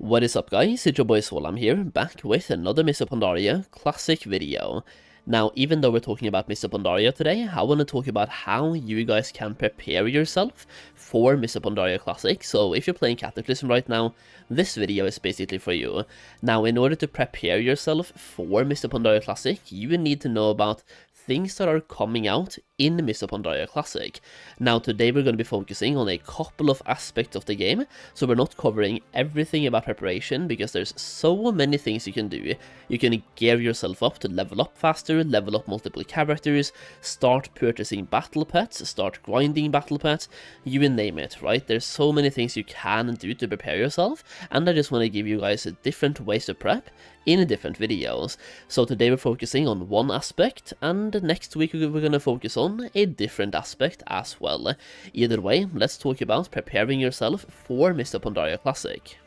What is up guys, it's your boy Solheim here, back with another Mists of Pandaria Classic video. Now, even though we're talking about Mists of Pandaria today, I want to talk about how you guys can prepare yourself for Mists of Pandaria Classic. So if you're playing Cataclysm right now, this video is basically for you. Now, in order to prepare yourself for Mists of Pandaria Classic, you need to know about things that are coming out in Mists of Pandaria Classic. Now today we're going to be focusing on a couple of aspects of the game, so we're not covering everything about preparation because there's so many things you can do. You can gear yourself up to level up faster, level up multiple characters, start purchasing battle pets, start grinding battle pets, you name it, right? There's so many things you can do to prepare yourself, and I just want to give you guys different ways to prep in different videos. So today we're focusing on one aspect, and next week we're going to focus on a different aspect as well. Either way, let's talk about preparing yourself for Mists of Pandaria Classic.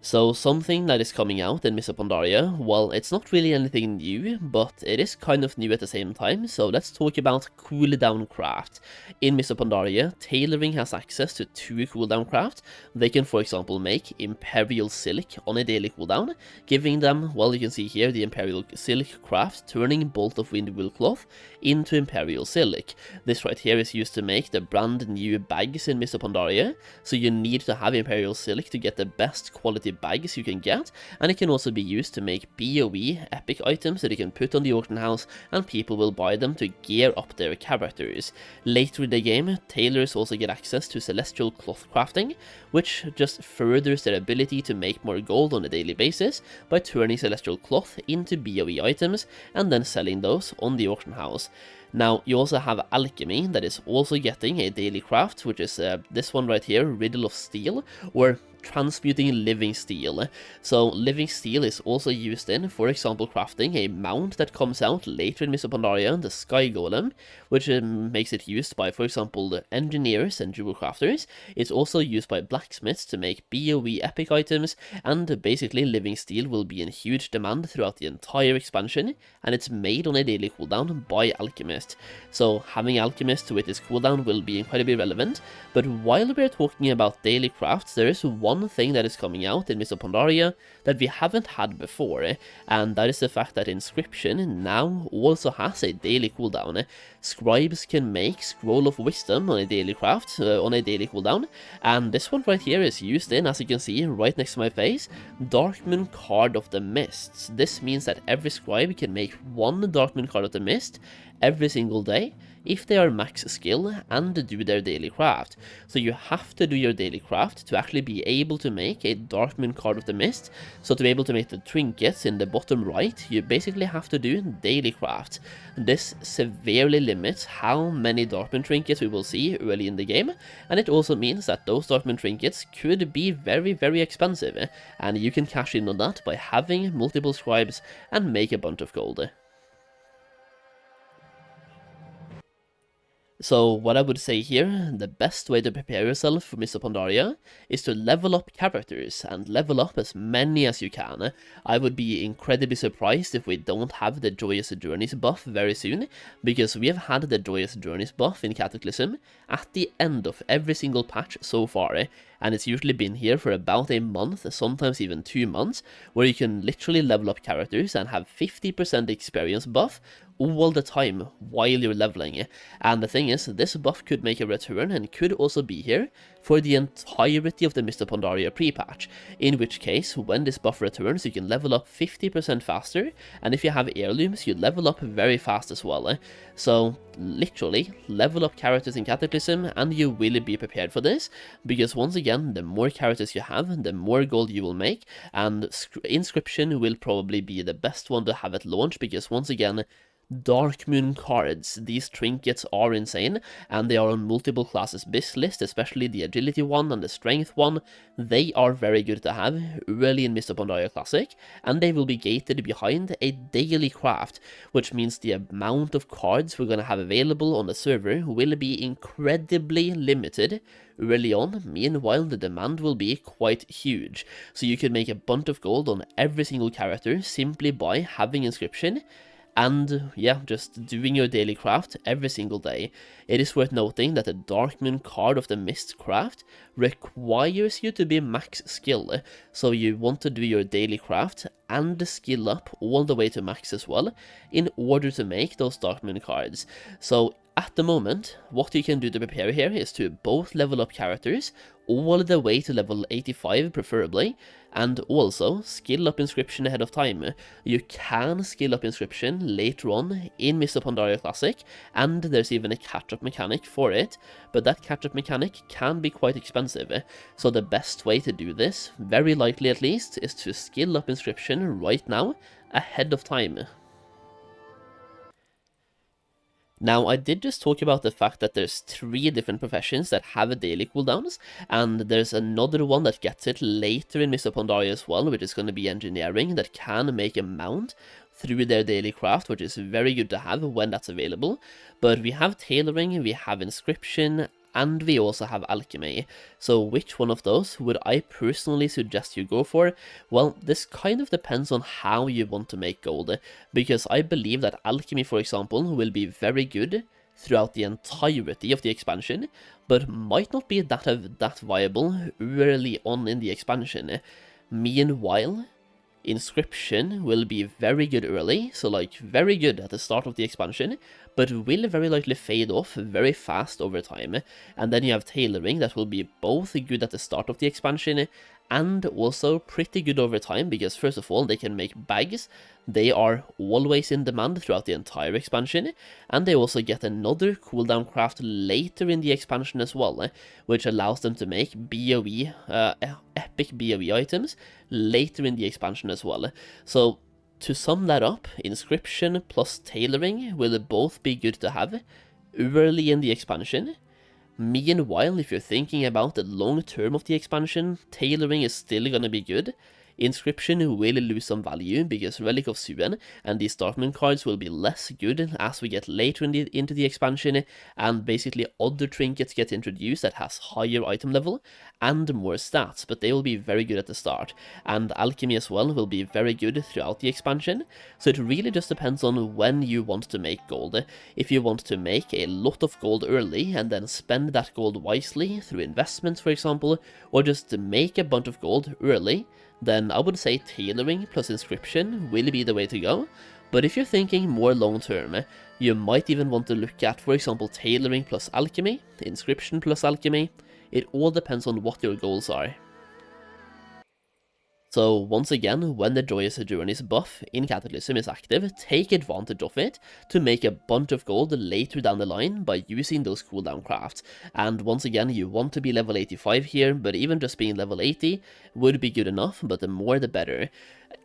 So something that is coming out in Mists of Pandaria, well, it's not really anything new, but it is kind of new at the same time, so let's talk about cooldown craft. In Mists of Pandaria, Tailoring has access to 2 cooldown craft. They can, for example, make Imperial Silk on a daily cooldown, giving them, well, you can see here, the Imperial Silk craft, turning Bolt of Wind wool cloth into Imperial Silk. This right here is used to make the brand new bags in Mists of Pandaria, so you need to have Imperial Silk to get the best quality bags you can get, and it can also be used to make BOE epic items that you can put on the auction house and people will buy them to gear up their characters. Later in the game, tailors also get access to celestial cloth crafting, which just furthers their ability to make more gold on a daily basis by turning celestial cloth into BOE items and then selling those on the auction house. Now, you also have Alchemy that is also getting a daily craft, which is this one right here, Riddle of Steel, or transmuting living steel. So living steel is also used in, for example, crafting a mount that comes out later in Mists of Pandaria, the Sky Golem, which makes it used by, for example, the engineers and jewel crafters. It's also used by blacksmiths to make BOE epic items, and basically living steel will be in huge demand throughout the entire expansion, and it's made on a daily cooldown by alchemists. So having alchemists with this cooldown will be incredibly relevant, but while we're talking about daily crafts, there is one thing that is coming out in Mists of Pandaria that we haven't had before, and that is the fact that Inscription now also has a daily cooldown. Scribes can make Scroll of Wisdom on a daily craft, on a daily cooldown, and this one right here is used in, as you can see right next to my face, Darkmoon Card of the Mists. This means that every scribe can make 1 Darkmoon Card of the Mist every single day if they are max skill and do their daily craft. So you have to do your daily craft to actually be able to make a Darkmoon Card of the Mist. So to be able to make the trinkets in the bottom right, you basically have to do daily craft. This severely limits how many Darkmoon trinkets we will see early in the game, and it also means that those Darkmoon trinkets could be very, very expensive, and you can cash in on that by having multiple scribes and make a bunch of gold. So what I would say here, the best way to prepare yourself for Mists of Pandaria is to level up characters and level up as many as you can. I would be incredibly surprised if we don't have the Joyous Journeys buff very soon, because we have had the Joyous Journeys buff in Cataclysm at the end of every single patch so far, and it's usually been here for about a month, sometimes even 2 months, where you can literally level up characters and have 50% experience buff all the time while you're leveling. And the thing is, this buff could make a return and could also be here for the entirety of the Mists of Pandaria pre-patch, in which case, when this buff returns, you can level up 50% faster, and if you have heirlooms, you level up very fast as well. So, literally, level up characters in Cataclysm, and you will be prepared for this, because once again, the more characters you have, the more gold you will make, and Inscription will probably be the best one to have at launch, because once again, Darkmoon cards, these trinkets are insane, and they are on multiple classes bis list, especially the agility one and the strength one. They are very good to have early in Mists of Pandaria Classic, and they will be gated behind a daily craft, which means the amount of cards we're going to have available on the server will be incredibly limited early on. Meanwhile, the demand will be quite huge, so you can make a bunch of gold on every single character simply by having Inscription. and yeah, just doing your daily craft every single day. It is worth noting that the Dark Moon card of the Mist craft requires you to be max skill, so you want to do your daily craft and the skill up all the way to max as well in order to make those Dark Moon cards. So at the moment, what you can do to prepare here is to both level up characters all the way to level 85 preferably, and also skill up Inscription ahead of time. You can skill up Inscription later on in Mists of Pandaria Classic, and there's even a catch-up mechanic for it, but that catch-up mechanic can be quite expensive. So the best way to do this, very likely at least, is to skill up Inscription right now ahead of time. Now, I did just talk about the fact that there's 3 different professions that have a daily cooldowns, and there's another one that gets it later in Mists of Pandaria as well, which is going to be engineering, that can make a mount through their daily craft, which is very good to have when that's available. But we have tailoring, we have inscription, and we also have alchemy. So which one of those would I personally suggest you go for? Well, this kind of depends on how you want to make gold, because I believe that alchemy, for example, will be very good throughout the entirety of the expansion, but might not be that viable early on in the expansion. Meanwhile, Inscription will be very good early, so like very good at the start of the expansion, but will very likely fade off very fast over time. And then you have Tailoring that will be both good at the start of the expansion and also pretty good over time, because first of all, they can make bags. They are always in demand throughout the entire expansion, and they also get another cooldown craft later in the expansion as well, which allows them to make BoE, epic BoE items later in the expansion as well. So to sum that up, Inscription plus Tailoring will both be good to have early in the expansion. Meanwhile, if you're thinking about the long term of the expansion, Tailoring is still gonna be good. Inscription will lose some value because Relic of Suen and these Dark Moon cards will be less good as we get later into the expansion, and basically other trinkets get introduced that has higher item level and more stats, but they will be very good at the start. And Alchemy as well will be very good throughout the expansion, so it really just depends on when you want to make gold. If you want to make a lot of gold early and then spend that gold wisely through investments, for example, or just to make a bunch of gold early, then I would say Tailoring plus Inscription will be the way to go. But if you're thinking more long term, you might even want to look at, for example, Tailoring plus Alchemy, Inscription plus Alchemy. It all depends on what your goals are. So once again, when the Joyous Journeys buff in Cataclysm is active, take advantage of it to make a bunch of gold later down the line by using those cooldown crafts. And once again, you want to be level 85 here, but even just being level 80 would be good enough, but the more the better.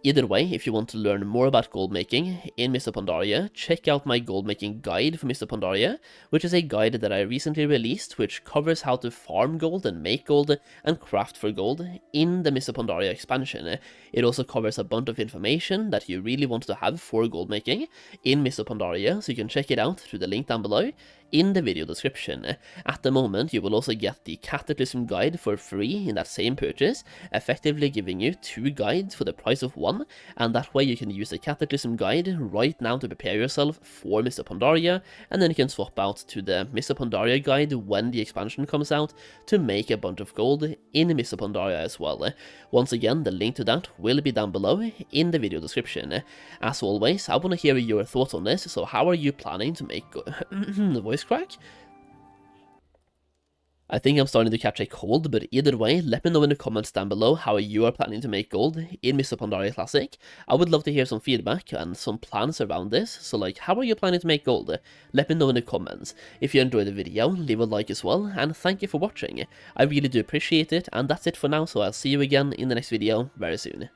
Either way, if you want to learn more about gold making in Mists of Pandaria, check out my gold making guide for Mists of Pandaria, which is a guide that I recently released, which covers how to farm gold and make gold and craft for gold in the Mists of Pandaria expansion. It also covers a bunch of information that you really want to have for gold making in Mists of Pandaria, so you can check it out through the link down below in the video description. At the moment, you will also get the Cataclysm Guide for free in that same purchase, effectively giving you 2 guides for the price of 1, and that way you can use the Cataclysm Guide right now to prepare yourself for Mists of Pandaria, and then you can swap out to the Mists of Pandaria Guide when the expansion comes out to make a bunch of gold in Mists of Pandaria as well. Once again, the link to that will be down below in the video description. As always, I want to hear your thoughts on this, so how are you planning to make voice crack? I think I'm starting to catch a cold, but either way, let me know in the comments down below how you are planning to make gold in Mists of Pandaria Classic. I would love to hear some feedback and some plans around this, so like, how are you planning to make gold? Let me know in the comments. If you enjoyed the video, leave a like as well, and thank you for watching. I really do appreciate it, and that's it for now, so I'll see you again in the next video very soon.